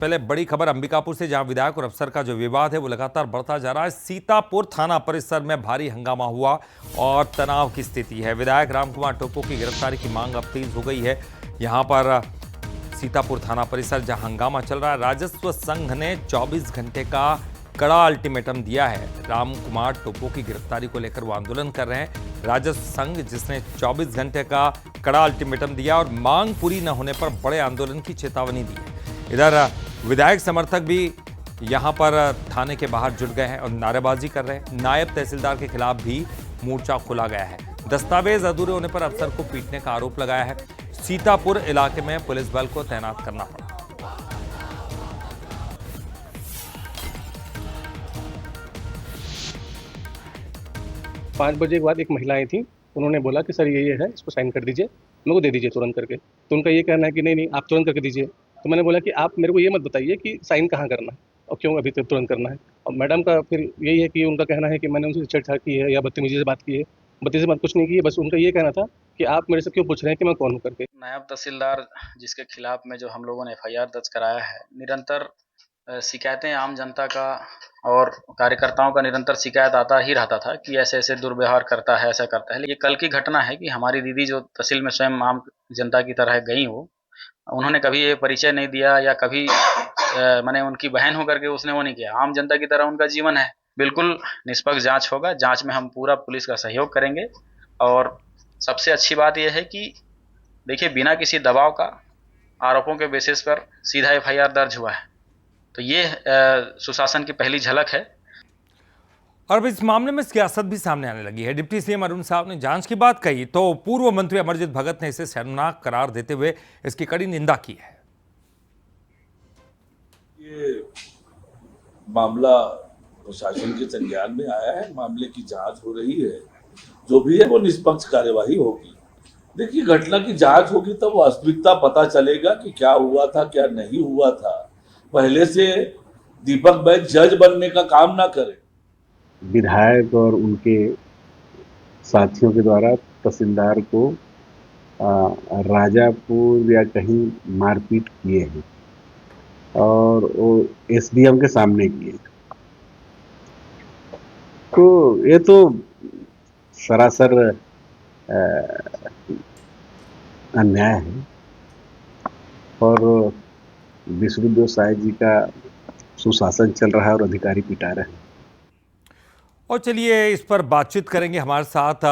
पहले बड़ी खबर अंबिकापुर से, जहां विधायक और अफसर का जो विवाद है वो लगातार बढ़ता जा रहा है। सीतापुर थाना परिसर में भारी हंगामा हुआ और तनाव की स्थिति है। विधायक रामकुमार टोप्पो की गिरफ्तारी की मांग अब तेज हो गई है। यहां पर सीतापुर थाना परिसर जहां हंगामा चल रहा है, राजस्व संघ ने 24 घंटे का कड़ा अल्टीमेटम दिया है। रामकुमार टोप्पो की गिरफ्तारी को लेकर वो आंदोलन कर रहे हैं। राजस्व संघ जिसने 24 घंटे का कड़ा अल्टीमेटम दिया और मांग पूरी न होने पर बड़े आंदोलन की चेतावनी दी है। इधर विधायक समर्थक भी यहां पर थाने के बाहर जुट गए हैं और नारेबाजी कर रहे हैं। नायब तहसीलदार के खिलाफ भी मोर्चा खोला गया है। दस्तावेज अधूरे होने पर अफसर को पीटने का आरोप लगाया है। सीतापुर इलाके में पुलिस बल को तैनात करना पड़ा। 5 बजे के बाद एक महिला आई थी, उन्होंने बोला कि सर ये है, इसको साइन कर दीजिए, मेरे को दे दीजिए तुरंत करके। तो उनका ये कहना है कि नहीं नहीं आप तुरंत करके दीजिए। तो मैंने बोला कि आप मेरे को ये मत बताइए कि साइन कहाँ करना है और क्यों अभी तक तुरंत करना है। और मैडम का फिर यही है कि उनका कहना है कि मैंने उनसे छेड़छाड़ की है या बदतमीजी से बात की है। बदतमीजी से बात कुछ नहीं की है, बस उनका ये कहना था कि आप मेरे से क्यों पूछ रहे हैं कि मैं कौन हूँ करके। नायब तहसीलदार जिसके खिलाफ में जो हम लोगों ने एफआईआर दर्ज कराया है, निरंतर शिकायतें आम जनता का और कार्यकर्ताओं का निरंतर शिकायत आता ही रहता था कि ऐसे ऐसे दुर्व्यवहार करता है, ऐसा करता है। ये कल की घटना है कि हमारी दीदी जो तहसील में स्वयं आम जनता की तरह गई हो, उन्होंने कभी ये परिचय नहीं दिया या कभी मैंने उनकी बहन होकर के उसने वो नहीं किया। आम जनता की तरह उनका जीवन है। बिल्कुल निष्पक्ष जांच होगा। जांच में हम पूरा पुलिस का सहयोग करेंगे। और सबसे अच्छी बात यह है कि देखिए, बिना किसी दबाव का आरोपों के बेसिस पर सीधा एफआईआर दर्ज हुआ है। तो ये सुशासन की पहली झलक है। और अब इस मामले में सियासत भी सामने आने लगी है। डिप्टी सीएम अरुण साहब ने जांच की बात कही तो पूर्व मंत्री अमरजीत भगत ने इसे शर्मनाक करार देते हुए इसकी कड़ी निंदा की है। ये मामला प्रशासन के संज्ञान में आया है, मामले की जांच हो रही है। जो भी है वो निष्पक्ष कार्यवाही होगी। देखिए, घटना की जांच होगी तब वास्तविकता पता चलेगा कि क्या हुआ था क्या नहीं हुआ था। पहले से दीपक बैज जज बनने का काम ना करे। विधायक और उनके साथियों के द्वारा तहसीलदार को राजापुर या कहीं मारपीट किए हैं और वो एसडीएम के सामने किए। तो ये तो सरासर अन्याय है और विष्णुदेव साय जी का सुशासन चल रहा है और अधिकारी पिटा रहे हैं। और चलिए इस पर बातचीत करेंगे। हमारे साथ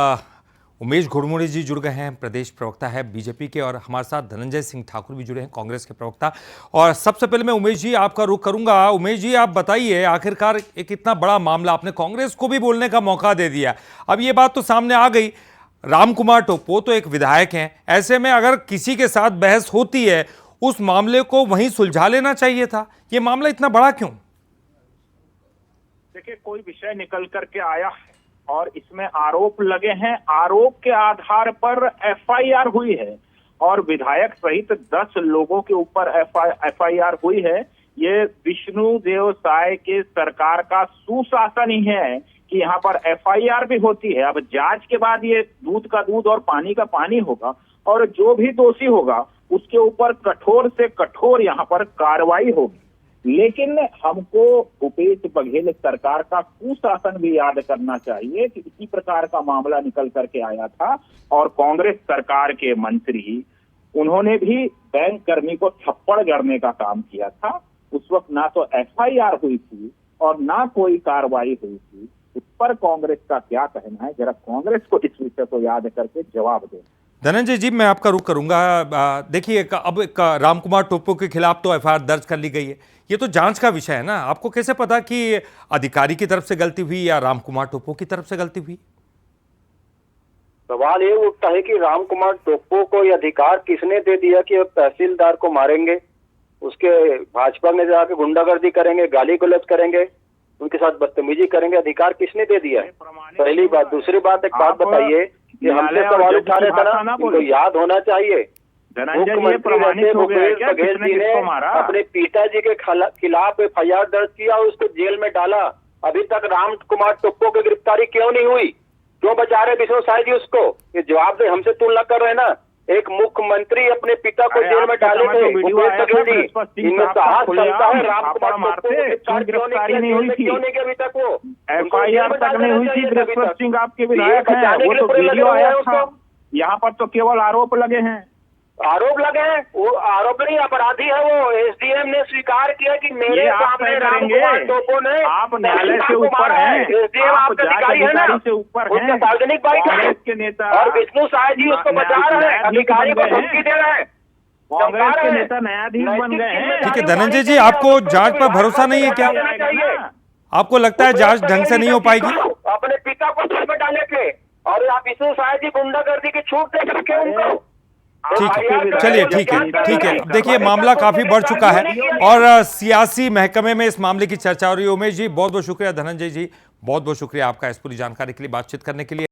उमेश घुड़मुड़े जी जुड़ गए हैं, प्रदेश प्रवक्ता है बीजेपी के, और हमारे साथ धनंजय सिंह ठाकुर भी जुड़े हैं, कांग्रेस के प्रवक्ता। और सबसे पहले मैं उमेश जी आपका रुख करूंगा। उमेश जी, आप बताइए, आखिरकार एक इतना बड़ा मामला, आपने कांग्रेस को भी बोलने का मौका दे दिया। अब ये बात तो सामने आ गई, रामकुमार टोप्पो तो एक विधायक हैं। ऐसे में अगर किसी के साथ बहस होती है, उस मामले को वहीं सुलझा लेना चाहिए था। ये मामला इतना बड़ा क्यों? देखिए, कोई विषय निकल करके आया है और इसमें आरोप लगे हैं। आरोप के आधार पर एफआईआर हुई है और विधायक सहित 10 लोगों के ऊपर एफआईआर हुई है। ये विष्णुदेव साय के सरकार का सुशासन ही है कि यहाँ पर एफआईआर भी होती है। अब जांच के बाद ये दूध का दूध और पानी का पानी होगा और जो भी दोषी होगा उसके ऊपर कठोर से कठोर यहाँ पर कार्रवाई होगी। लेकिन हमको भूपेश बघेल सरकार का कुशासन भी याद करना चाहिए कि इसी प्रकार का मामला निकल करके आया था और कांग्रेस सरकार के मंत्री, उन्होंने भी बैंक कर्मी को थप्पड़ जड़ने का काम किया था। उस वक्त ना तो एफआईआर हुई थी और ना कोई कार्रवाई हुई थी। उस पर कांग्रेस का क्या कहना है, जरा कांग्रेस को इस विषय को याद करके जवाब दें। धनंजय जी, मैं आपका रुख करूंगा। देखिए, अब रामकुमार टोप्पो के खिलाफ तो एफआईआर दर्ज कर ली गई है। ये तो जांच का विषय है ना। आपको कैसे पता कि अधिकारी की तरफ से गलती हुई या रामकुमार टोप्पो की तरफ से गलती हुई? सवाल ये उठता है कि रामकुमार टोप्पो को ये अधिकार किसने दे दिया कि अब तहसीलदार को मारेंगे, उसके भाजपा में जाके गुंडागर्दी करेंगे, गाली गलौज करेंगे, उनके साथ बदतमीजी करेंगे? अधिकार किसने दे दिया है? पहली बात। दूसरी बात, एक बात बताइए कि हमसे सवाल उठा रहे थे ना, इनको याद होना चाहिए मुख्यमंत्री भूपेश बघेल जी ने अपने पिताजी के खिलाफ एफआईआर दर्ज किया और उसको जेल में डाला। अभी तक रामकुमार टोप्पो की गिरफ्तारी क्यों नहीं हुई? क्यों बचा रहे विष्णु साय जी उसको? ये जवाब दे, हमसे तुलना कर रहे ना। एक मुख्यमंत्री अपने पिता को अरे जेल में आपके डाले समय थे, तो वीडियो भूपेश आया था, बघेल जी। बृहस्पति सिंह इनमें साहब साहस का क्षमता है। खुलेआम राम फापड़ कुमार मारते, टोप्पो को क्यों गिरफ्तारी नहीं हुई थी? क्यों नहीं किया अभी तक वो? FIR तक नहीं हुई थी। बृहस्पति सिंह आपके विधायक हैं, बचाने वो के लिए तो पूरे लगे वीडियो हुए आया हैं था। उसको। यहाँ पर तो केवल आरोप लगे हैं। आरोप लगे हैं, वो आरोप नहीं, अपराधी है वो। SDM ने स्वीकार किया कि मेरे ये आप सामने तय राम करेंगे। कुमार टोप्पो ने आप न्यायालय से ऊपर हैं, SDM आप आपका जांच अधिकारी है ना, अधिकारी से ऊपर उसका हैं। सार्वजनिक बाइट है। कांग्रेस के नेता और विष्णु साय जी उसको बचा रहे हैं, अधिकारी को धमकी दे रहे हैं। कांग्रेस के नेता न्यायाधीश बन गए हैं। ठीक है धनंजय जी, आपको जांच पर भरोसा नहीं है क्या? आपको लगता है जांच ढंग से नहीं हो पाएगी? अपने पिता को जेल में डाले थे और आप विष्णु साय जी गुंडागर्दी की छूट दे रखे उनको। ठीक है, चलिए ठीक है। अब देखिए मामला काफी बढ़ चुका है और सियासी महकमे में इस मामले की चर्चा हो रही है। उमेश जी बहुत बहुत शुक्रिया, धनंजय जी बहुत बहुत शुक्रिया आपका इस पूरी जानकारी के लिए, बातचीत करने के लिए।